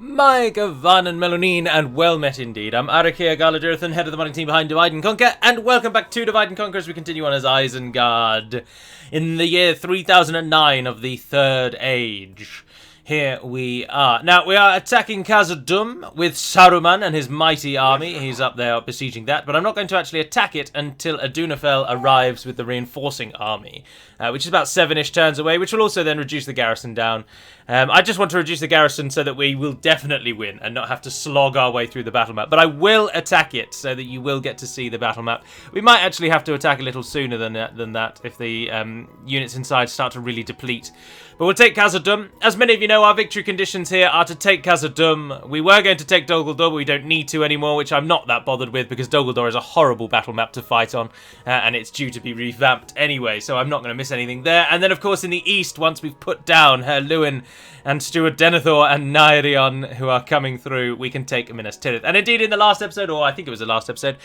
Micah, Van and Melonine, and well met indeed. I'm Uruk-hai, Galu-Isen, head of the modding team behind Divide and Conquer, and welcome back to Divide and Conquer as we continue on as Isengard in the year 3009 of the Third Age. Here we are. Now, we are attacking Khazad-dûm with Saruman and his mighty army. He's up there besieging that, but I'm not going to actually attack it until Adunafel arrives with the reinforcing army, which is about 7-ish turns away, which will also then reduce the garrison down. I just want to reduce the garrison so that we will definitely win and not have to slog our way through the battle map. But I will attack it so that you will get to see the battle map. We might actually have to attack a little sooner than that if the units inside start to really deplete. But we'll take Khazad-dûm. As many of you know, our victory conditions here are to take Khazad-dûm. We were going to take Dol Guldur, but we don't need to anymore, which I'm not that bothered with because Dol Guldur is a horrible battle map to fight on, and it's due to be revamped anyway, so I'm not going to miss anything there. And then, of course, in the east, once we've put down Herr Lewin and Stuart Denethor and Nairion, who are coming through, we can take Minas Tirith. And indeed, in the last episode, or I think it was the last episode,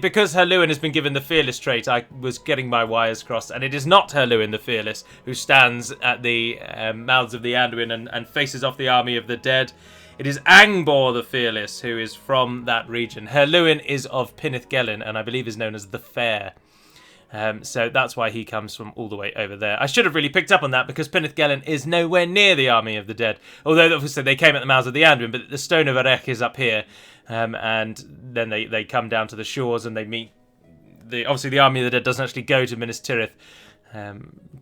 because Herr Lewin has been given the Fearless trait, I was getting my wires crossed, and it is not Herr Lewin the Fearless who stands at the mouths of the Anduin and faces off the army of the dead. It is Angbor the Fearless who is from that region. Herr Lewin is of Pinnith-Gelin, and I believe is known as the Fair. So that's why he comes from all the way over there. I should have really picked up on that because Pinnith-Gelin is nowhere near the army of the dead. Although, obviously, they came at the mouths of the Anduin, but the Stone of Erech is up here. And then they come down to the shores and they meet... Obviously, the army of the dead doesn't actually go to Minas Tirith.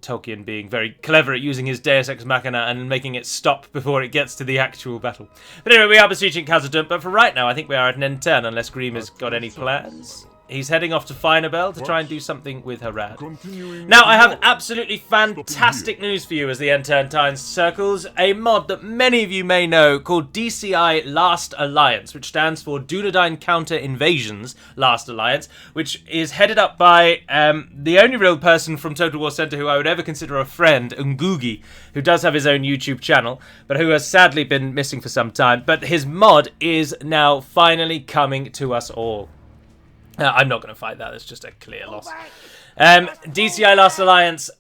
Tolkien being very clever at using his Deus Ex Machina and making it stop before it gets to the actual battle. But anyway, we are besieging Khazad-dûm, but for right now, I think we are at an end turn, unless Greem has got any plans. He's heading off to Finabel to try and do something with Harad. Now, I have absolutely fantastic news for you as the end turn times circles. A mod that many of you may know called DCI Last Alliance, which stands for Dunedain Counter Invasions Last Alliance, which is headed up by the only real person from Total War Center who I would ever consider a friend, Ngugi, who does have his own YouTube channel, but who has sadly been missing for some time. But his mod is now finally coming to us all. I'm not going to fight that. It's just a clear loss. DCI Last Alliance,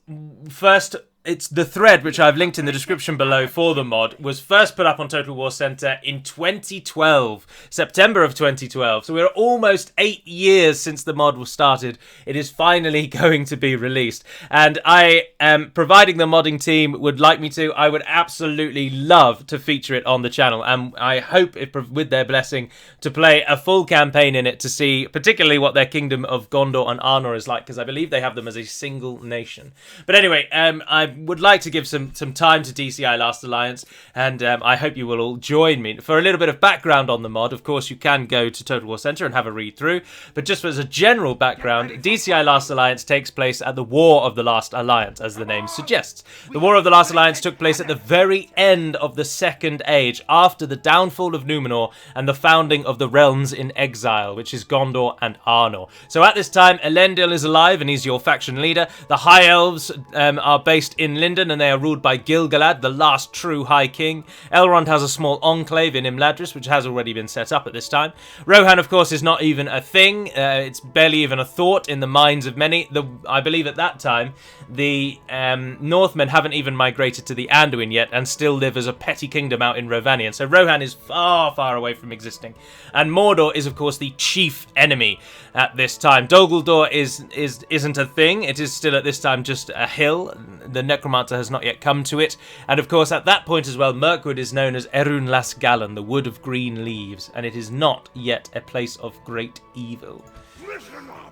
first, it's the thread, which I've linked in the description below for the mod, was first put up on Total War Center in 2012, September of 2012. So we're almost 8 years since the mod was started. It is finally going to be released. And I am, providing the modding team would like me to, I would absolutely love to feature it on the channel. And I hope, if, with their blessing, to play a full campaign in it to see particularly what their kingdom of Gondor and Arnor is like, because I believe they have them as a single nation. But anyway, I would like to give some time to DCI Last Alliance, and I hope you will all join me. For a little bit of background on the mod, of course, you can go to Total War Center and have a read through, but just as a general background, DCI Last Alliance takes place at the War of the Last Alliance, as the name suggests. The War of the Last Alliance took place at the very end of the Second Age, after the downfall of Numenor and the founding of the realms in exile, which is Gondor and Arnor. So at this time, Elendil is alive and he's your faction leader. The High Elves are based in Lindon, and they are ruled by Gil-galad, the last true High King. Elrond has a small enclave in Imladris, which has already been set up at this time. Rohan, of course, is not even a thing. It's barely even a thought in the minds of many. I believe at that time, the Northmen haven't even migrated to the Anduin yet, and still live as a petty kingdom out in Rovanion. So Rohan is far, far away from existing. And Mordor is, of course, the chief enemy at this time. Dol Guldur isn't a thing. It is still at this time just a hill. The Necromancer has not yet come to it. And of course, at that point as well, Mirkwood is known as Erun Las Galan, the Wood of Green Leaves, and it is not yet a place of great evil.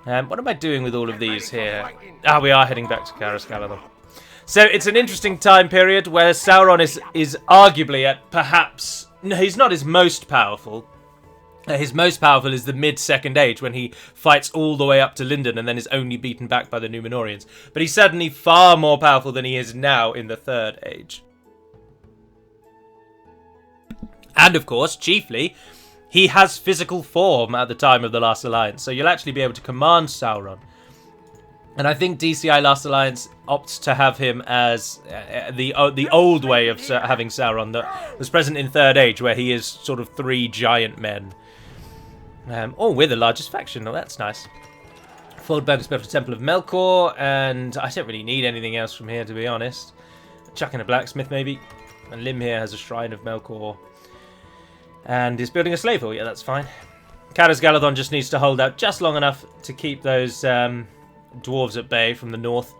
What am I doing with all of these here? We are heading back to Caras Galadhon. So it's an interesting time period where Sauron is arguably at perhaps... No, he's not his most powerful. His most powerful is the mid-Second Age, when he fights all the way up to Lindon and then is only beaten back by the Númenóreans. But he's certainly far more powerful than he is now in the Third Age. And of course, chiefly, he has physical form at the time of the Last Alliance, so you'll actually be able to command Sauron. And I think DCI Last Alliance opts to have him as the old way of having Sauron that was present in Third Age, where he is sort of 3 giant men. We're the largest faction. Oh, that's nice. Foldberg is built a Temple of Melkor, and I don't really need anything else from here, to be honest. Chuck in a blacksmith, maybe. And Lim here has a Shrine of Melkor. And is building a slave hall. Yeah, that's fine. Caras Galadhon just needs to hold out just long enough to keep those dwarves at bay from the north.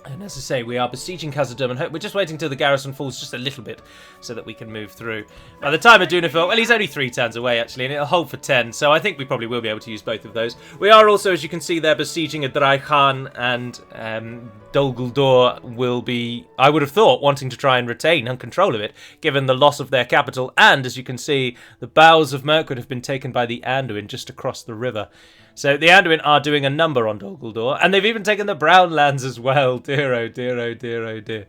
And as I say, we are besieging Khazad-dûm, and we're just waiting till the garrison falls just a little bit so that we can move through. By the time Aduna falls, well, he's only 3 turns away, actually, and it'll hold for 10, so I think we probably will be able to use both of those. We are also, as you can see there, besieging Uruk-hai, and Dol Guldur will be, I would have thought, wanting to try and retain control of it, given the loss of their capital, and, as you can see, the bowels of Mirkwood have been taken by the Anduin just across the river. So the Anduin are doing a number on Dol Guldur, and they've even taken the Brown Lands as well. Dear, oh dear, oh dear, oh dear.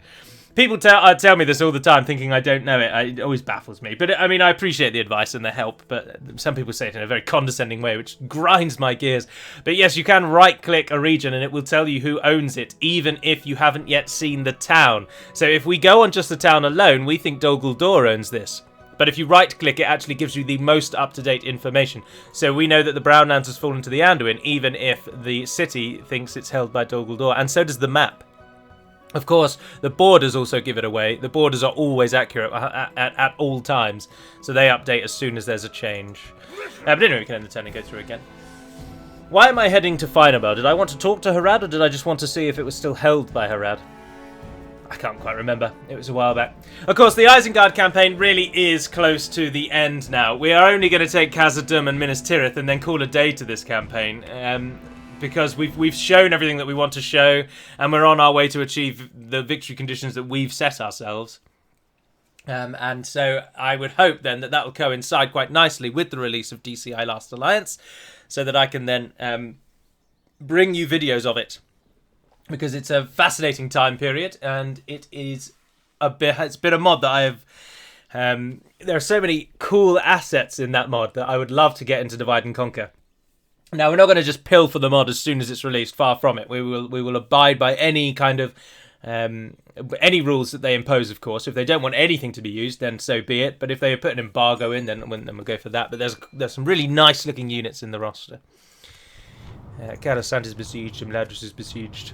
People tell me this all the time, thinking I don't know it. It always baffles me. But, I mean, I appreciate the advice and the help, but some people say it in a very condescending way, which grinds my gears. But yes, you can right-click a region, and it will tell you who owns it, even if you haven't yet seen the town. So if we go on just the town alone, we think Dol Guldur owns this. But if you right-click, it actually gives you the most up-to-date information. So we know that the Brown Lands has fallen to the Anduin, even if the city thinks it's held by Dol Guldur, and so does the map. Of course, the borders also give it away. The borders are always accurate at all times, so they update as soon as there's a change. But anyway, we can end the turn and go through again. Why am I heading to Finabel? Did I want to talk to Harad, or did I just want to see if it was still held by Harad? I can't quite remember. It was a while back. Of course, the Isengard campaign really is close to the end now. We are only going to take Khazad-dûm and Minas Tirith and then call a day to this campaign. Because we've shown everything that we want to show, and we're on our way to achieve the victory conditions that we've set ourselves. And so I would hope then that will coincide quite nicely with the release of DCI Last Alliance, so that I can then bring you videos of it. Because it's a fascinating time period, and it's been a mod that I have. There are so many cool assets in that mod that I would love to get into Divide and Conquer. Now, we're not going to just pill for the mod as soon as it's released. Far from it. We will abide by any kind of any rules that they impose. Of course, if they don't want anything to be used, then so be it. But if they put an embargo in, then we'll go for that. But there's some really nice looking units in the roster. Coruscant is besieged. Imladris is besieged.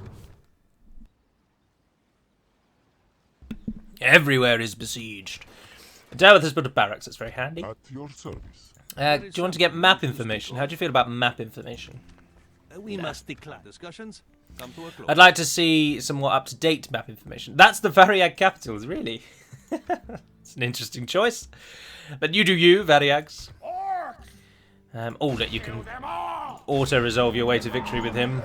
Everywhere is besieged. Dareth has built a barracks. That's very handy. At your service. Do you want to get map information? How do you feel about map information? We must declare discussions. Come to a close. I'd like to see some more up-to-date map information. That's the Variag capital, really. It's an interesting choice. But you do you, Variags. That you can auto-resolve your way to victory with him.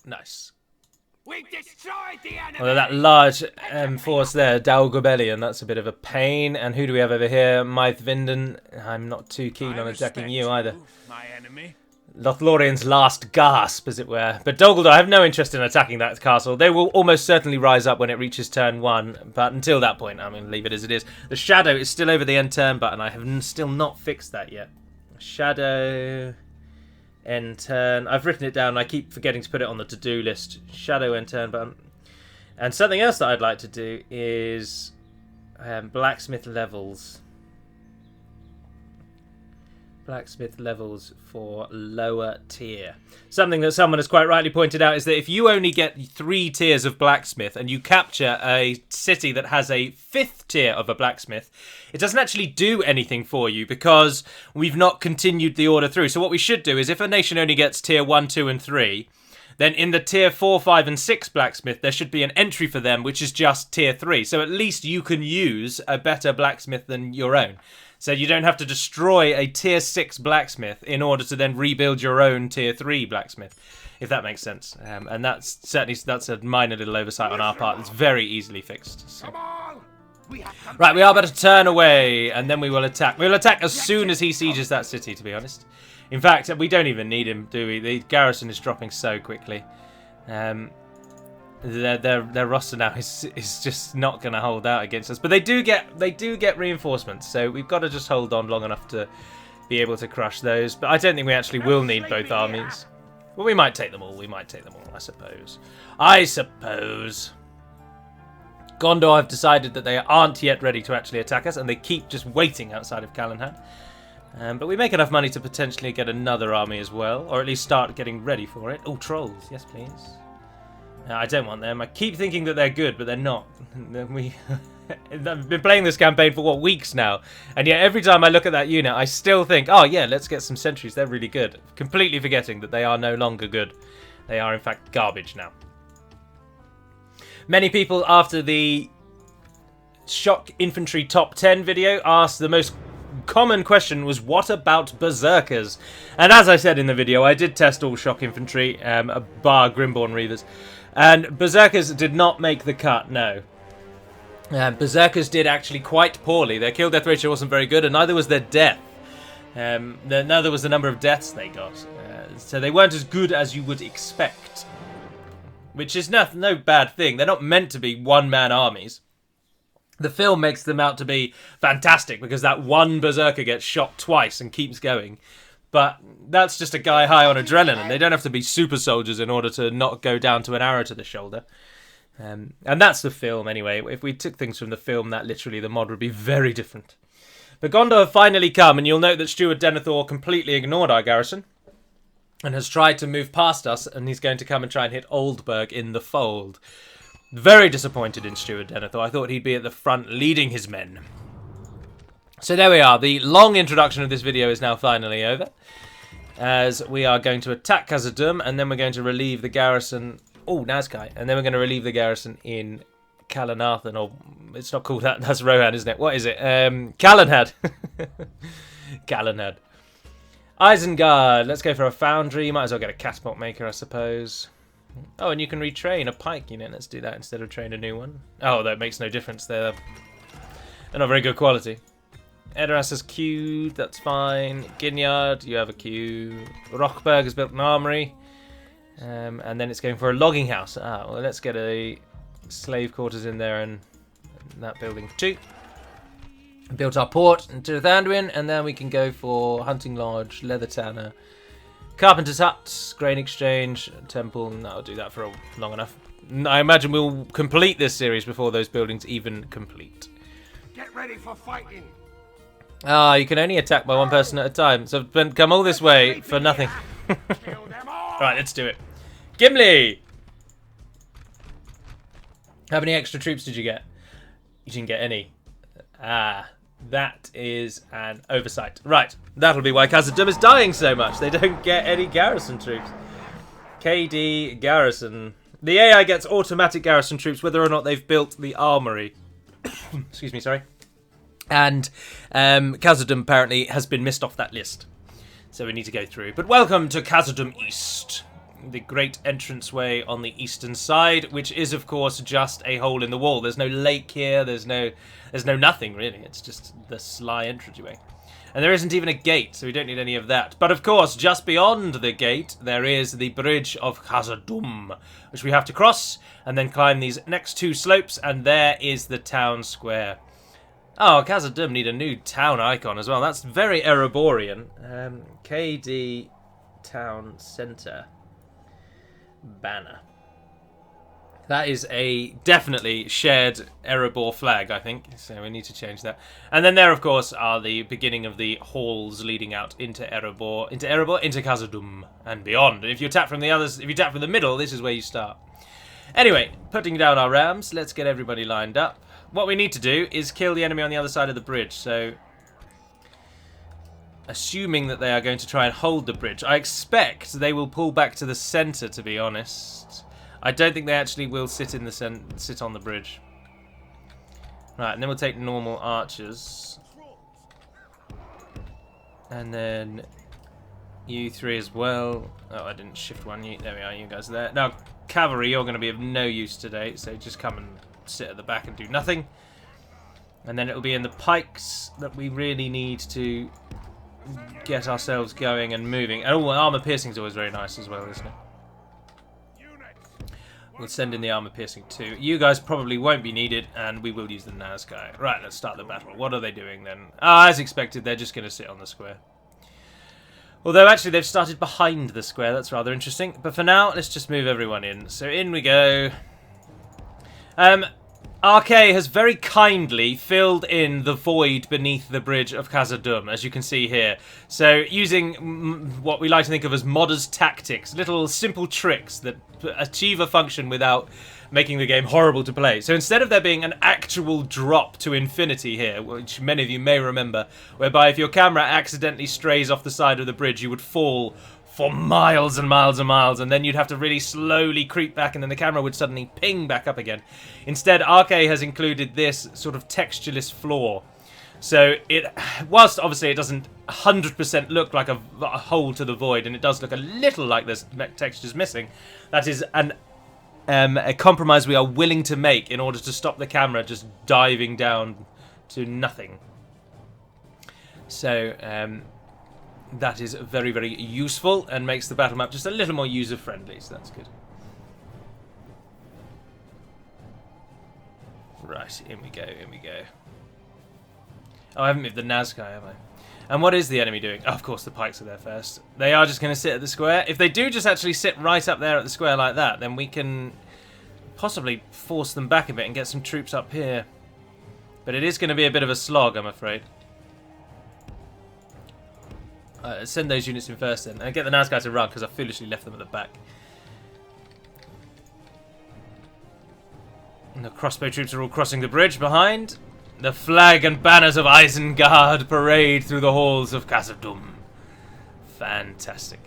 Nice. We destroyed the enemy. Although that large force there, Daugobellion, that's a bit of a pain. And who do we have over here? Myth Vinden. I'm not too keen on attacking you either. My enemy. Lothlorien's last gasp, as it were. But Dol Guldur, I have no interest in attacking that castle. They will almost certainly rise up when it reaches turn 1. But until that point, I'm going to leave it as it is. The shadow is still over the end turn button. I have still not fixed that yet. Shadow... end turn. I've written it down. I keep forgetting to put it on the to-do list. Shadow end turn button. And something else that I'd like to do is blacksmith levels. Blacksmith levels for lower tier. Something that someone has quite rightly pointed out is that if you only get 3 tiers of blacksmith and you capture a city that has a 5th tier of a blacksmith, it doesn't actually do anything for you because we've not continued the order through. So what we should do is if a nation only gets tier 1, 2 and 3, then in the tier 4, 5 and 6 blacksmith there should be an entry for them which is just tier 3. So at least you can use a better blacksmith than your own. So you don't have to destroy a tier 6 blacksmith in order to then rebuild your own tier 3 blacksmith, if that makes sense. And that's a minor little oversight on our part. It's very easily fixed. So. Right, we are about to turn away, and then we will attack. We will attack as soon as he sieges that city, to be honest. In fact, we don't even need him, do we? The garrison is dropping so quickly. Their roster now is just not going to hold out against us, but they do get reinforcements, so we've got to just hold on long enough to be able to crush those. But I don't think we actually will need both armies. Well, we might take them all. We might take them all, I suppose. Gondor have decided that they aren't yet ready to actually attack us, and they keep just waiting outside of Calenhad. But we make enough money to potentially get another army as well, or at least start getting ready for it. Oh, trolls, yes please. I don't want them. I keep thinking that they're good, but they're not. I've been playing this campaign for, what, weeks now. And yet every time I look at that unit, I still think, oh yeah, let's get some sentries. They're really good. Completely forgetting that they are no longer good. They are, in fact, garbage now. Many people, after the Shock Infantry Top 10 video, asked the most common question was, what about Berserkers? And as I said in the video, I did test all Shock Infantry, bar Grimborn Reavers. And Berserkers did not make the cut, no. Berserkers did actually quite poorly. Their kill-death ratio wasn't very good, and neither was their death. Neither was the number of deaths they got. So they weren't as good as you would expect. Which is no bad thing. They're not meant to be one-man armies. The film makes them out to be fantastic because that one Berserker gets shot twice and keeps going. But that's just a guy high on adrenaline. They don't have to be super soldiers in order to not go down to an arrow to the shoulder. And that's the film anyway. If we took things from the film, that literally the mod would be very different. But Gondor have finally come, and you'll note that Stuart Denethor completely ignored our garrison and has tried to move past us, and he's going to come and try and hit Oldburg in the fold. Very disappointed in Stuart Denethor. I thought he'd be at the front leading his men. So there we are. The long introduction of this video is now finally over, as we are going to attack Khazad-dûm, and then we're going to relieve the garrison. Oh, Nazkai. And then we're going to relieve the garrison in Calanathan, or it's not called that. That's Rohan, isn't it? What is it? Calanhad. Calanhad. Isengard. Let's go for a foundry. You might as well get a catapult maker, I suppose. Oh, and you can retrain a pike unit. Let's do that instead of train a new one. Oh, that makes no difference. They're not very good quality. Edoras has queued. That's fine. Ginyard, you have a queue. Rochberg has built an armory. And then it's going for a logging house. Ah, well, let's get a slave quarters in there and that building too. Built our port into Anduin, and then we can go for hunting lodge, leather tanner, carpenter's hut, grain exchange, temple. And that'll do that for long enough. I imagine we'll complete this series before those buildings even complete. Get ready for fighting. Ah, you can only attack by one person at a time. So I've come all this way for nothing. Right, let's do it. Gimli! How many extra troops did you get? You didn't get any. Ah, that is an oversight. Right, that'll be why Khazad-dûm is dying so much. They don't get any garrison troops. KD garrison. The AI gets automatic garrison troops whether or not they've built the armory. Excuse me, sorry. And Khazad-dûm apparently has been missed off that list. So we need to go through. But welcome to Khazad-dûm East, the great entranceway on the eastern side, which is, of course, just a hole in the wall. There's no lake here. There's no nothing, really. It's just the sly entranceway. And there isn't even a gate, so we don't need any of that. But, of course, just beyond the gate, there is the bridge of Khazad-dûm, which we have to cross and then climb these next two slopes, and there is the town square. Oh, Khazad-dûm need a new town icon as well. That's very Ereborian. KD Town Centre banner. That is a definitely shared Erebor flag, I think. So we need to change that. And then there, of course, are the beginning of the halls leading out into Erebor, into Khazad-dûm and beyond. And if you attack from the others, if you attack from the middle, this is where you start. Anyway, putting down our rams, let's get everybody lined up. What we need to do is kill the enemy on the other side of the bridge, so assuming that they are going to try and hold the bridge, I expect they will pull back to the centre, to be honest. I don't think they actually will sit in the sit on the bridge. Right, and then we'll take normal archers. And then you three as well. Oh, I didn't shift one. There we are, you guys are there. Now, cavalry, you're going to be of no use today, so just come and sit at the back and do nothing. And then it'll be in the pikes that we really need to get ourselves going and moving. And armor piercing is always very nice as well, isn't it? We'll send in the armor piercing too. You guys probably won't be needed, and we will use the Nazkai. Right, let's start the battle. What are they doing then? As expected, they're just going to sit on the square. Although actually they've started behind the square. That's rather interesting. But for now, let's just move everyone in. So in we go. Uruk-hai has very kindly filled in the void beneath the bridge of Khazad-dûm, as you can see here. So, using what we like to think of as modders' tactics, little simple tricks that achieve a function without making the game horrible to play. So instead of there being an actual drop to infinity here, which many of you may remember, whereby if your camera accidentally strays off the side of the bridge, you would fall for miles and miles and miles, and then you'd have to really slowly creep back, and then the camera would suddenly ping back up again. Instead, Uruk-hai has included this sort of textureless floor. So it, whilst obviously it doesn't 100% look like a hole to the void, and it does look a little like there's textures missing, that is a compromise we are willing to make in order to stop the camera just diving down to nothing. So, that is very, very useful and makes the battle map just a little more user-friendly, so that's good. Right, in we go, in we go. Oh, I haven't moved the Nazca, have I? And what is the enemy doing? Oh, of course, the pikes are there first. They are just going to sit at the square. If they do just actually sit right up there at the square like that, then we can possibly force them back a bit and get some troops up here. But it is going to be a bit of a slog, I'm afraid. Send those units in first then. And get the Nazca to run, because I foolishly left them at the back. And the crossbow troops are all crossing the bridge behind. The flag and banners of Isengard parade through the halls of Khazad-dûm. Fantastic.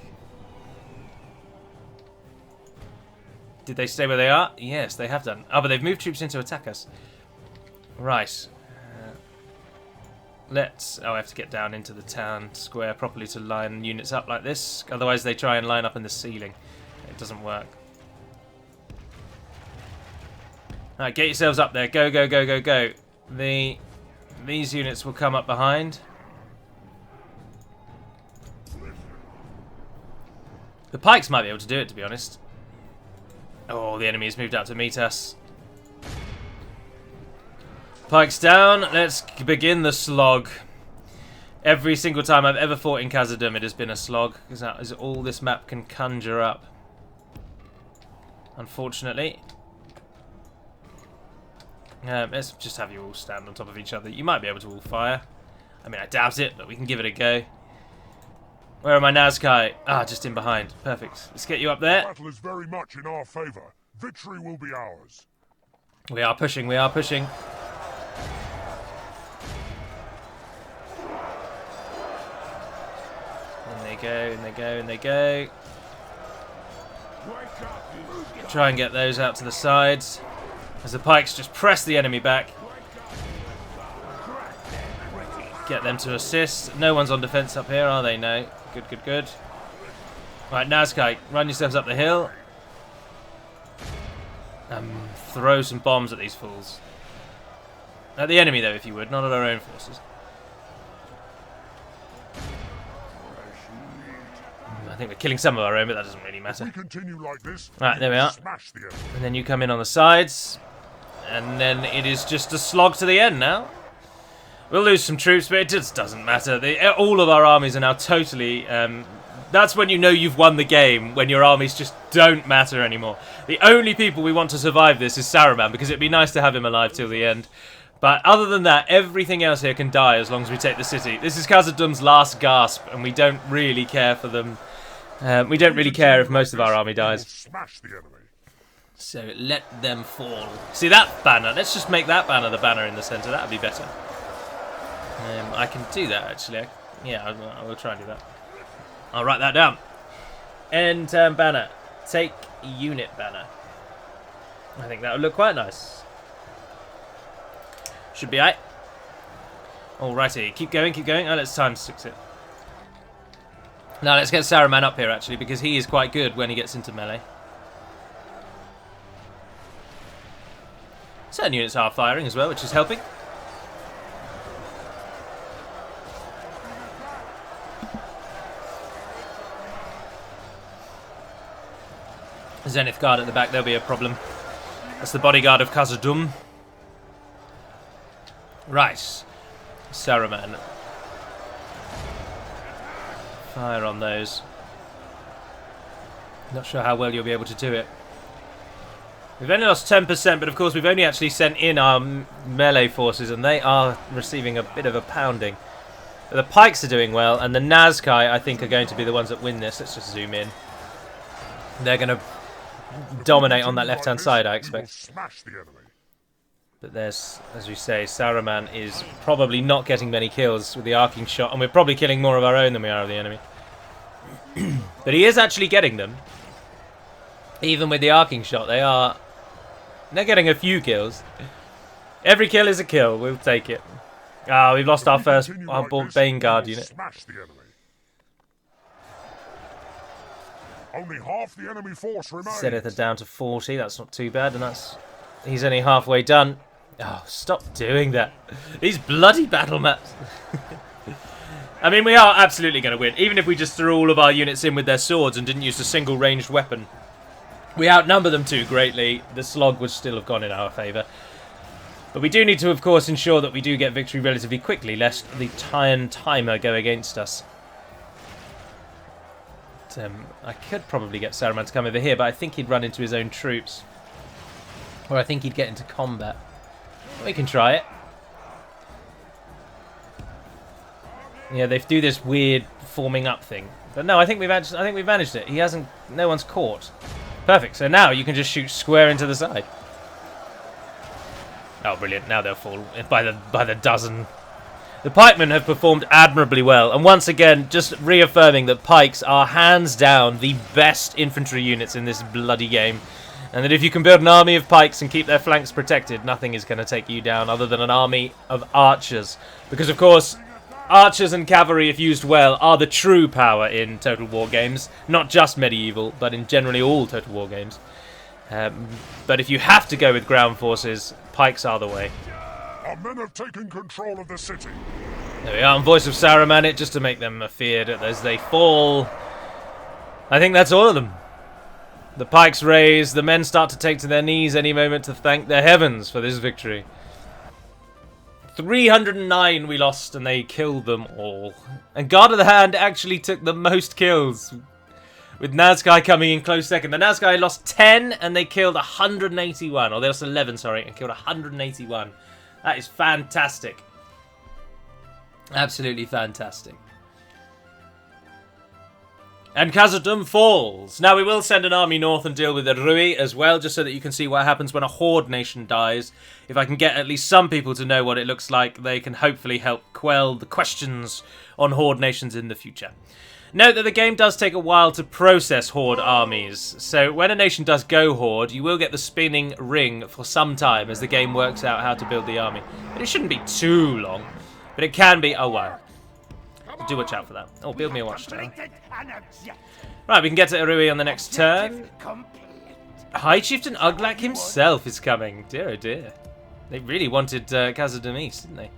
Did they stay where they are? Yes, they have done. Oh, but they've moved troops in to attack us. Right. Let's... Oh, I have to get down into the town square properly to line units up like this. Otherwise they try and line up in the ceiling. It doesn't work. Alright, get yourselves up there. Go, go, go, go, go. These units will come up behind. The pikes might be able to do it, to be honest. Oh, the enemy has moved out to meet us. Pikes down. Let's begin the slog. Every single time I've ever fought in Khazad-dûm, it has been a slog, because that is all this map can conjure up. Unfortunately. Let's just have you all stand on top of each other. You might be able to all fire. I mean, I doubt it, but we can give it a go. Where are my Nazca? Ah, just in behind. Perfect. Let's get you up there. The battle is very much in our favour. Victory will be ours. We are pushing, we are pushing. In they go, in they go, in they go. Try and get those out to the sides. As the pikes just press the enemy back. Get them to assist. No one's on defence up here, are they? No. Good, good, good. Right, Nazca, run yourselves up the hill. Throw some bombs at these fools. At the enemy, though, if you would, not at our own forces. I think we're killing some of our own, but that doesn't really matter. If we continue like this, right, there we are. smash the enemy. And then you come in on the sides. And then it is just a slog to the end now. We'll lose some troops, but it just doesn't matter. All of our armies are now totally... that's when you know you've won the game, when your armies just don't matter anymore. The only people we want to survive this is Saruman, because it'd be nice to have him alive till the end. But other than that, everything else here can die as long as we take the city. This is Khazad-dûm's last gasp, and we don't really care for them. We don't really care if most of our army dies. Smash the enemy. So let them fall. See that banner? Let's just make that banner the banner in the centre. That would be better. I can do that, actually. Yeah, I will try and do that. I'll write that down. End banner. Take unit banner. I think that would look quite nice. Should be aight. Alrighty, keep going, keep going. Oh, let's time 6 it. Now let's get Saruman up here, actually, because he is quite good when he gets into melee. Certain units are firing as well, which is helping. Zenith Guard at the back, there'll be a problem. That's the bodyguard of Khazad-dûm. Right. Saruman. Fire on those. Not sure how well you'll be able to do it. We've only lost 10%, but of course we've only actually sent in our melee forces, and they are receiving a bit of a pounding. But the pikes are doing well, and the Nazkai, I think, are going to be the ones that win this. Let's just zoom in. They're going to dominate on that left-hand side, I expect. Smash the enemy. But there's, as we say, Saruman is probably not getting many kills with the arcing shot, and we're probably killing more of our own than we are of the enemy. But he is actually getting them. Even with the arcing shot, they're getting a few kills. Every kill is a kill. We'll take it. Ah, we've lost our first Vanguard unit. Smash the enemy. Only half the enemy force remains. Sedath are down to 40. That's not too bad, and he's only halfway done. Oh, stop doing that. These bloody battle maps. I mean, we are absolutely going to win. Even if we just threw all of our units in with their swords and didn't use a single ranged weapon. We outnumber them too greatly. The slog would still have gone in our favour. But we do need to, of course, ensure that we do get victory relatively quickly, lest the timer go against us. But, I could probably get Saruman to come over here, but I think he'd run into his own troops. Or I think he'd get into combat. We can try it. Yeah, they do this weird forming up thing. But no, I think we've managed it. He hasn't. No one's caught. Perfect. So now you can just shoot square into the side. Oh, brilliant! Now they'll fall by the dozen. The pikemen have performed admirably well, and once again, just reaffirming that pikes are hands down the best infantry units in this bloody game, and that if you can build an army of pikes and keep their flanks protected, nothing is going to take you down other than an army of archers. Because of course, archers and cavalry, if used well, are the true power in Total War games, not just medieval, but in generally all Total War games. But if you have to go with ground forces, pikes are the way. Our men have taken control of the city. There we are, on Voice of Saruman it, just to make them afeared as they fall. I think that's all of them. The pikes raise, the men start to take to their knees any moment to thank their heavens for this victory. 309 we lost, and they killed them all. And Guard of the Hand actually took the most kills, with Nazkai coming in close second. The Nazkai lost 10, and they killed 181. Or they lost 11, sorry, and killed 181. That is fantastic. Absolutely fantastic. And Khazad-dûm falls. Now we will send an army north and deal with Uruk-hai as well, just so that you can see what happens when a horde nation dies. If I can get at least some people to know what it looks like, they can hopefully help quell the questions on horde nations in the future. Note that the game does take a while to process horde armies, so when a nation does go horde, you will get the spinning ring for some time as the game works out how to build the army. But it shouldn't be too long, but it can be a while. Do watch out for that. Oh, build me a watchtower. Right, we can get to Uruk-hai on the next turn. High Chieftain Uglak himself is coming. Dear oh dear. They really wanted Khazad-dûm East, didn't they?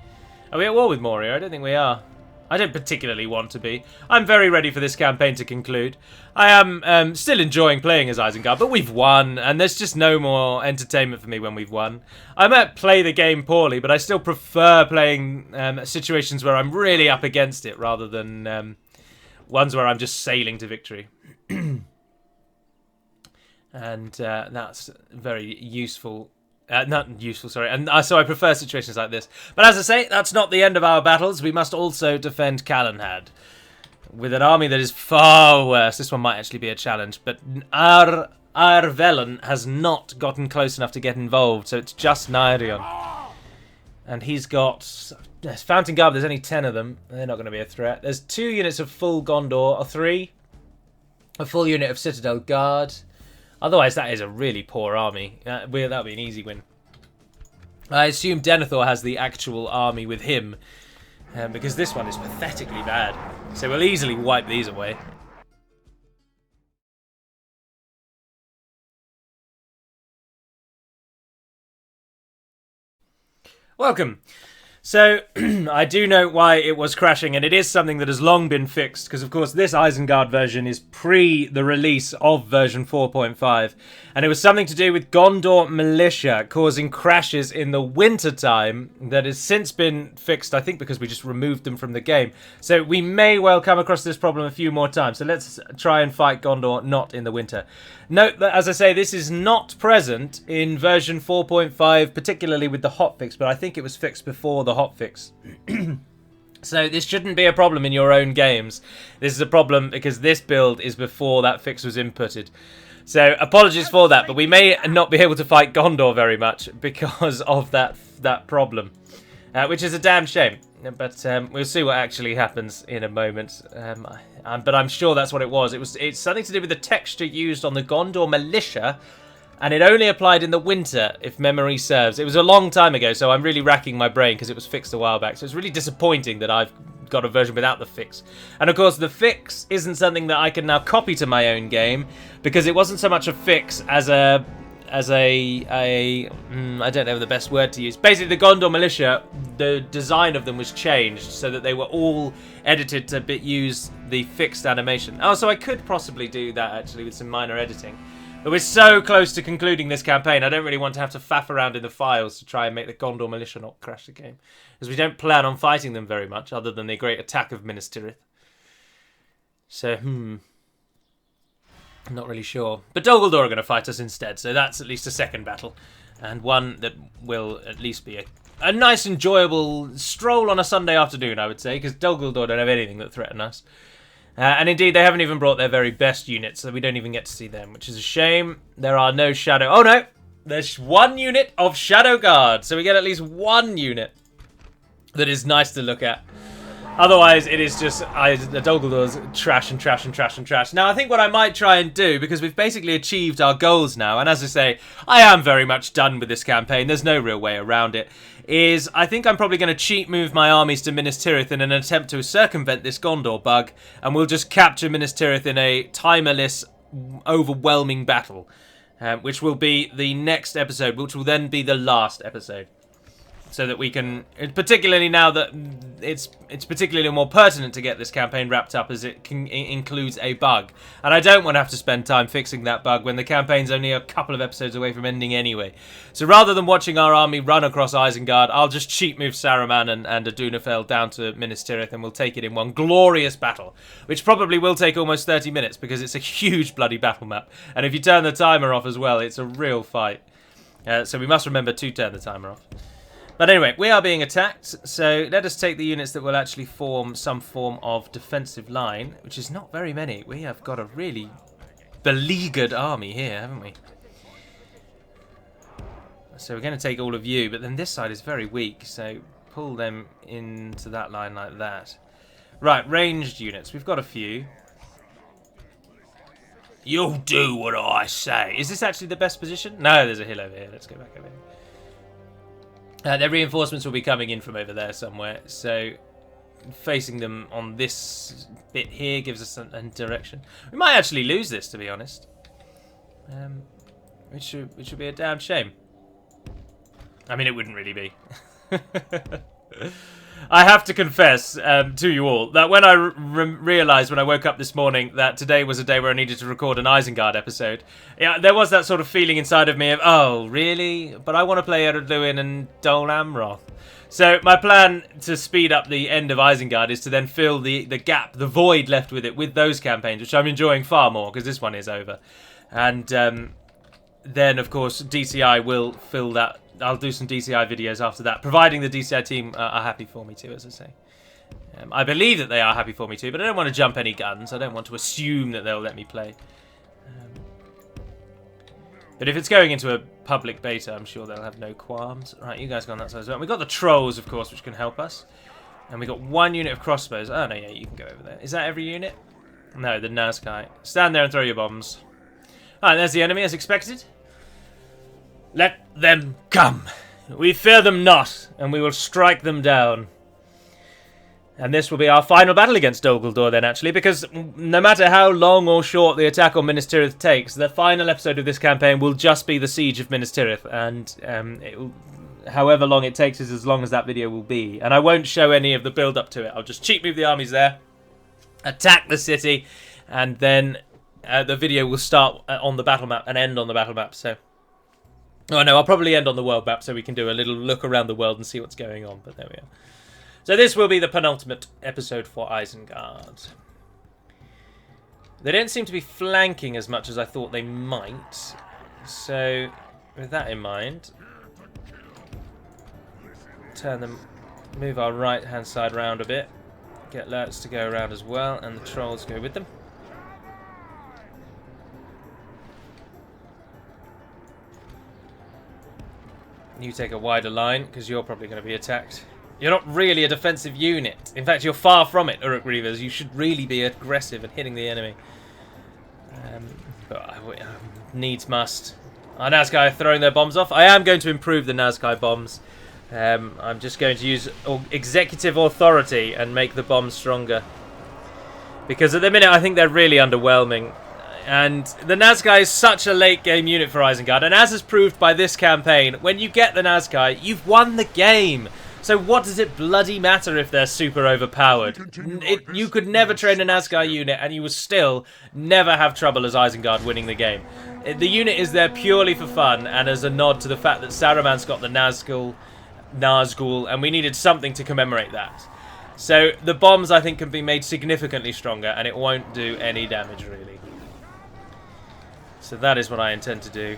Are we at war with Moria? I don't think we are. I don't particularly want to be. I'm very ready for this campaign to conclude. I am still enjoying playing as Isengard, but we've won, and there's just no more entertainment for me when we've won. I might play the game poorly, but I still prefer playing situations where I'm really up against it, rather than ones where I'm just sailing to victory. And that's very useful. Not useful, sorry. And so I prefer situations like this. But as I say, that's not the end of our battles. We must also defend Calenhad with an army that is far worse. This one might actually be a challenge, but Arvelon has not gotten close enough to get involved, so it's just Nairion. And he's got Fountain Guard. There's only 10 of them. They're not going to be a threat. There's 2 units of full Gondor, or 3. A full unit of Citadel Guard. Otherwise, that is a really poor army. That'll be an easy win. I assume Denethor has the actual army with him, because this one is pathetically bad. So we'll easily wipe these away. Welcome. So, I do know why it was crashing, and it is something that has long been fixed, because of course this Isengard version is pre the release of version 4.5, and it was something to do with Gondor militia causing crashes in the wintertime that has since been fixed, I think because we just removed them from the game. So we may well come across this problem a few more times, so let's try and fight Gondor not in the winter. Note that, as I say, this is not present in version 4.5, particularly with the hotfix, but I think it was fixed before the hotfix. So this shouldn't be a problem in your own games. This is a problem because this build is before that fix was inputted. So apologies for that, but we may not be able to fight Gondor very much because of that problem, which is a damn shame. But we'll see what actually happens in a moment. But I'm sure that's what it was. It's something to do with the texture used on the Gondor militia, and it only applied in the winter, if memory serves. It was a long time ago, so I'm really racking my brain because it was fixed a while back. So it's really disappointing that I've got a version without the fix. And of course, the fix isn't something that I can now copy to my own game because it wasn't so much a fix as I don't know the best word to use. Basically, the Gondor militia, the design of them was changed so that they were all edited to use the fixed animation. Oh, so I could possibly do that actually with some minor editing. But we're so close to concluding this campaign, I don't really want to have to faff around in the files to try and make the Gondor militia not crash the game. Because we don't plan on fighting them very much, other than the great attack of Minas Tirith. So, I'm not really sure. But Dol Guldur are going to fight us instead, so that's at least a second battle. And one that will at least be a nice, enjoyable stroll on a Sunday afternoon, I would say, because Dol Guldur don't have anything that threaten us. And indeed, they haven't even brought their very best units, so we don't even get to see them, which is a shame. There are no shadow... Oh, no! There's one unit of Shadow Guard, so we get at least one unit that is nice to look at. Otherwise, it is just the Dol Guldur's trash and trash and trash and trash. Now, I think what I might try and do, because we've basically achieved our goals now, and as I say, I am very much done with this campaign. There's no real way around it. Is I think I'm probably going to cheat move my armies to Minas Tirith in an attempt to circumvent this Gondor bug, and we'll just capture Minas Tirith in a timerless, overwhelming battle, which will be the next episode, which will then be the last episode. So that we can, particularly now that it's particularly more pertinent to get this campaign wrapped up as it includes a bug. And I don't want to have to spend time fixing that bug when the campaign's only a couple of episodes away from ending anyway. So rather than watching our army run across Isengard, I'll just cheat move Saruman and Adunafel down to Minas Tirith and we'll take it in one glorious battle, which probably will take almost 30 minutes because it's a huge bloody battle map. And if you turn the timer off as well, it's a real fight. So we must remember to turn the timer off. But anyway, we are being attacked, so let us take the units that will actually form some form of defensive line, which is not very many. We have got a really beleaguered army here, haven't we? So we're going to take all of you, but then this side is very weak, so pull them into that line like that. Right, ranged units. We've got a few. You'll do what I say. Is this actually the best position? No, there's a hill over here. Let's go back over here. Their reinforcements will be coming in from over there somewhere, so facing them on this bit here gives us a direction. We might actually lose this, to be honest, which should be a damn shame. I mean, it wouldn't really be. I have to confess to you all that when I realised when I woke up this morning that today was a day where I needed to record an Isengard episode, yeah, there was that sort of feeling inside of me of, oh, really? But I want to play Eredluin and Dol Amroth. So my plan to speed up the end of Isengard is to then fill the gap, the void left with it, with those campaigns, which I'm enjoying far more because this one is over. And then, of course, DCI will fill that. I'll do some DCI videos after that, providing the DCI team are happy for me to, as I say. I believe that they are happy for me to, but I don't want to jump any guns. I don't want to assume that they'll let me play. But if it's going into a public beta, I'm sure they'll have no qualms. Right, you guys go on that side as well. We've got the trolls, of course, which can help us. And we've got one unit of crossbows. Oh, no, yeah, you can go over there. Is that every unit? No, the Nazkai. Stand there and throw your bombs. Alright, there's the enemy, as expected. Let them come. We fear them not, and we will strike them down. And this will be our final battle against Dol Guldur then, actually, because no matter how long or short the attack on Minas Tirith takes, the final episode of this campaign will just be the siege of Minas Tirith, and however long it takes is as long as that video will be. And I won't show any of the build-up to it. I'll just cheat move the armies there, attack the city, and then the video will start on the battle map and end on the battle map. So, oh no, I'll probably end on the world map so we can do a little look around the world and see what's going on. But there we are. So this will be the penultimate episode for Isengard. They don't seem to be flanking as much as I thought they might. So, with that in mind, turn them, move our right-hand side round a bit. Get Lurts to go around as well, and the trolls go with them. You take a wider line, because you're probably going to be attacked. You're not really a defensive unit. In fact, you're far from it, Uruk Reavers. You should really be aggressive and hitting the enemy. But needs must. Our Nazgûl are throwing their bombs off. I am going to improve the Nazgûl bombs. I'm just going to use executive authority and make the bombs stronger. Because at the minute, I think they're really underwhelming. And the Nazgûl is such a late game unit for Isengard. And as is proved by this campaign, when you get the Nazgûl, you've won the game. So what does it bloody matter if they're super overpowered? You could never train a Nazgûl unit and you will still never have trouble as Isengard winning the game. The unit is there purely for fun and as a nod to the fact that Saruman's got the Nazgûl, and we needed something to commemorate that. So the bombs, I think, can be made significantly stronger and it won't do any damage, really. So that is what I intend to do.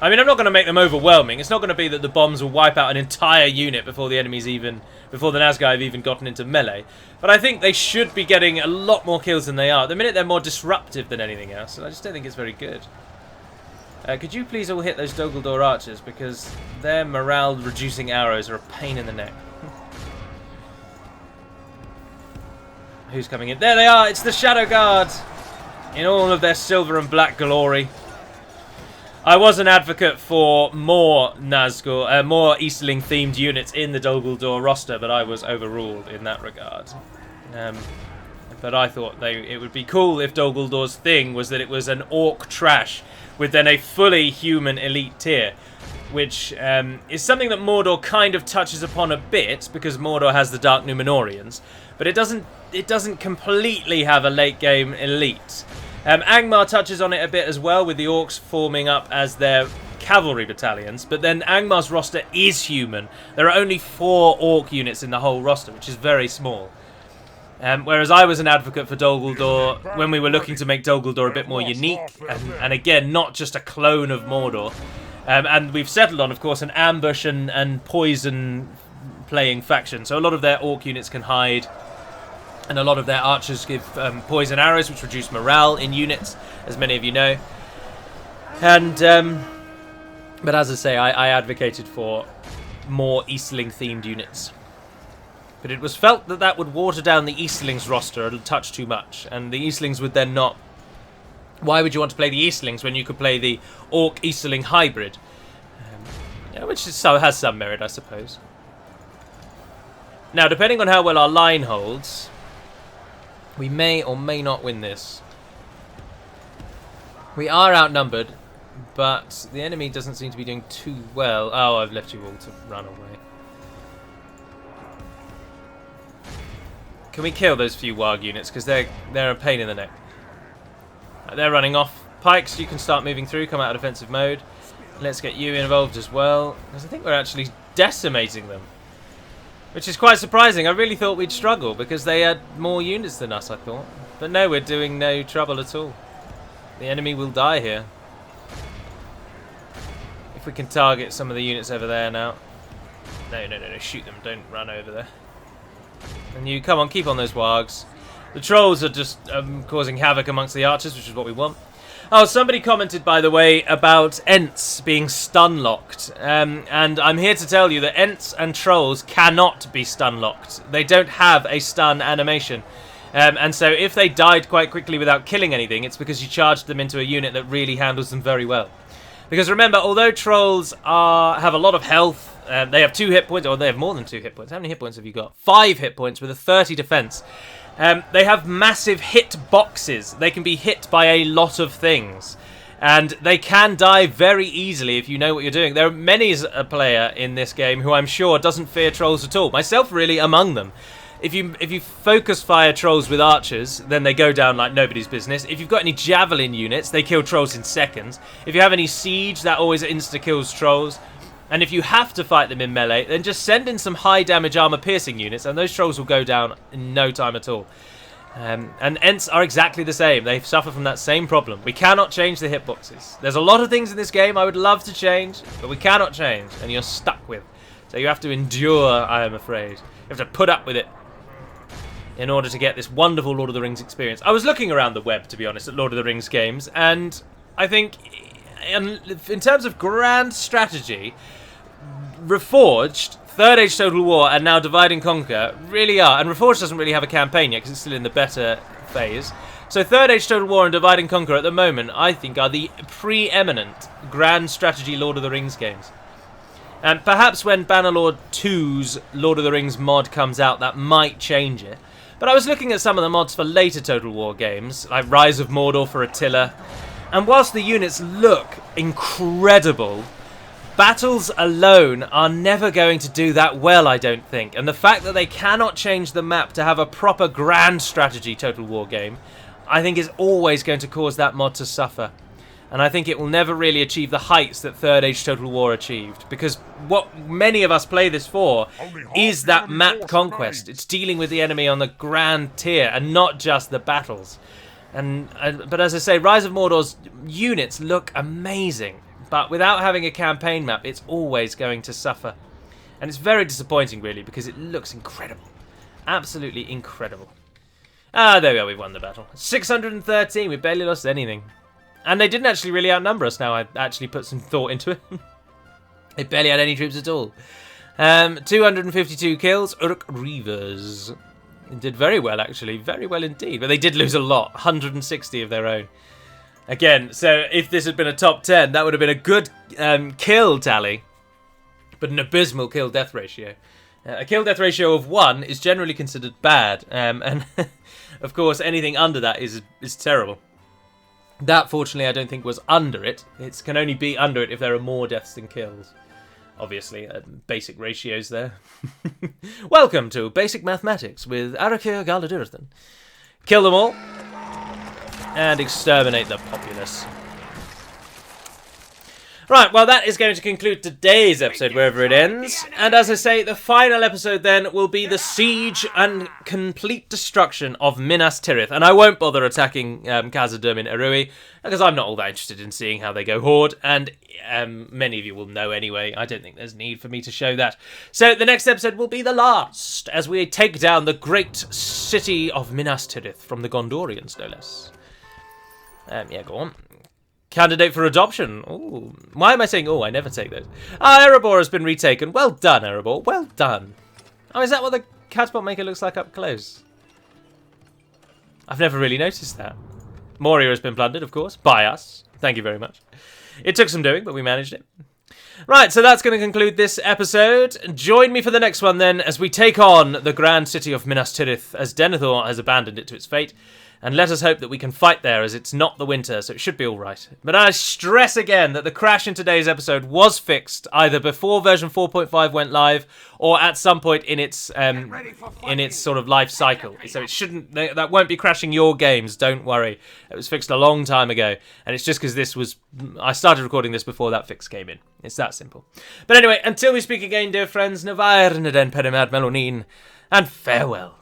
I mean, I'm not going to make them overwhelming. It's not going to be that the bombs will wipe out an entire unit before the Nazgûl have even gotten into melee. But I think they should be getting a lot more kills than they are. At the minute, they're more disruptive than anything else, and I just don't think it's very good. Could you please all hit those Dol archers, because their morale-reducing arrows are a pain in the neck. Who's coming in? There they are! It's the Shadow Guard! In all of their silver and black glory. I was an advocate for more Nazgûl, more Easterling-themed units in the Dol Guldur roster, but I was overruled in that regard. But I thought it would be cool if Dol Guldur's thing was that it was an orc trash with then a fully human elite tier, which is something that Mordor kind of touches upon a bit because Mordor has the Dark Númenóreans, but it doesn't completely have a late-game elite. Angmar touches on it a bit as well, with the orcs forming up as their cavalry battalions, but then Angmar's roster is human. There are only 4 orc units in the whole roster, which is very small. Whereas I was an advocate for Dol Guldur when we were looking to make Dol Guldur a bit more unique, and again, not just a clone of Mordor. And we've settled on, of course, an ambush and poison playing faction, so a lot of their orc units can hide. And a lot of their archers give poison arrows, which reduce morale in units, as many of you know. And but as I say, I advocated for more Easterling-themed units. But it was felt that that would water down the Easterlings roster a touch too much, and the Easterlings would then not. Why would you want to play the Easterlings when you could play the Orc-Easterling hybrid? Which has some merit, I suppose. Now, depending on how well our line holds, we may or may not win this. We are outnumbered, but the enemy doesn't seem to be doing too well. Oh, I've left you all to run away. Can we kill those few Warg units? Because they're a pain in the neck. They're running off. Pikes, you can start moving through. Come out of defensive mode. Let's get you involved as well, because I think we're actually decimating them. Which is quite surprising. I really thought we'd struggle because they had more units than us, I thought. But no, we're doing no trouble at all. The enemy will die here. If we can target some of the units over there now. No, shoot them. Don't run over there. And you, come on, keep on those wargs. The trolls are just causing havoc amongst the archers, which is what we want. Oh, somebody commented, by the way, about Ents being stun-locked. And I'm here to tell you that Ents and Trolls cannot be stun-locked. They don't have a stun animation. And so if they died quite quickly without killing anything, it's because you charged them into a unit that really handles them very well. Because remember, although Trolls have a lot of health, they have 2 hit points, or they have more than 2 hit points. How many hit points have you got? 5 hit points with a 30 defense. They have massive hit boxes. They can be hit by a lot of things. And they can die very easily if you know what you're doing. There are many a player in this game who I'm sure doesn't fear trolls at all. Myself really among them. If you focus fire trolls with archers, then they go down like nobody's business. If you've got any javelin units, they kill trolls in seconds. If you have any siege, that always insta-kills trolls. And if you have to fight them in melee, then just send in some high damage armor piercing units and those trolls will go down in no time at all. And Ents are exactly the same. They suffer from that same problem. We cannot change the hitboxes. There's a lot of things in this game I would love to change, but we cannot change, and you're stuck with. So you have to endure, I am afraid. You have to put up with it in order to get this wonderful Lord of the Rings experience. I was looking around the web, to be honest, at Lord of the Rings games, and I think in terms of grand strategy, Reforged, Third Age Total War, and now Divide and Conquer really are. And Reforged doesn't really have a campaign yet because it's still in the beta phase. So Third Age Total War and Divide and Conquer at the moment, I think, are the preeminent grand strategy Lord of the Rings games. And perhaps when Bannerlord 2's Lord of the Rings mod comes out, that might change it. But I was looking at some of the mods for later Total War games, like Rise of Mordor for Attila. And whilst the units look incredible, battles alone are never going to do that well, I don't think. And the fact that they cannot change the map to have a proper grand strategy Total War game, I think is always going to cause that mod to suffer. And I think it will never really achieve the heights that Third Age Total War achieved. Because what many of us play this for is that map conquest. It's dealing with the enemy on the grand tier and not just the battles. But as I say, Rise of Mordor's units look amazing. But without having a campaign map, it's always going to suffer. And it's very disappointing, really, because it looks incredible. Absolutely incredible. Ah, there we are, we've won the battle. 613, we barely lost anything. And they didn't actually really outnumber us now I actually put some thought into it. They barely had any troops at all. 252 kills, Uruk-Reivers. Did very well, actually. Very well indeed. But they did lose a lot. 160 of their own. Again, so if this had been a top 10, that would have been a good kill tally. But an abysmal kill-death ratio. A kill-death ratio of 1 is generally considered bad. And, of course, anything under that is terrible. That, fortunately, I don't think was under it. It can only be under it if there are more deaths than kills. Obviously, basic ratios there. Welcome to Basic Mathematics with Adrian Galu-Isen. Kill them all. And exterminate the populace. Right, well, that is going to conclude today's episode, wherever it ends. And as I say, the final episode then will be the siege and complete destruction of Minas Tirith. And I won't bother attacking Khazad-dûm in Uruk-hai, because I'm not all that interested in seeing how they go horde. And many of you will know anyway. I don't think there's need for me to show that. So the next episode will be the last, as we take down the great city of Minas Tirith from the Gondorians, no less. Yeah, go on. Candidate for adoption. Ooh. Why am I saying, oh, I never take those. Erebor has been retaken. Well done, Erebor. Well done. Oh, is that what the catapult maker looks like up close? I've never really noticed that. Moria has been plundered, of course, by us. Thank you very much. It took some doing, but we managed it. Right, so that's going to conclude this episode. Join me for the next one, then, as we take on the grand city of Minas Tirith, as Denethor has abandoned it to its fate. And let us hope that we can fight there, as it's not the winter, so it should be all right. But I stress again that the crash in today's episode was fixed either before version 4.5 went live or at some point in its sort of life cycle. So it shouldn't. That won't be crashing your games. Don't worry. It was fixed a long time ago, and it's just because I started recording this before that fix came in. It's that simple. But anyway, until we speak again, dear friends, Navair Naden Perimad Melonin, and farewell.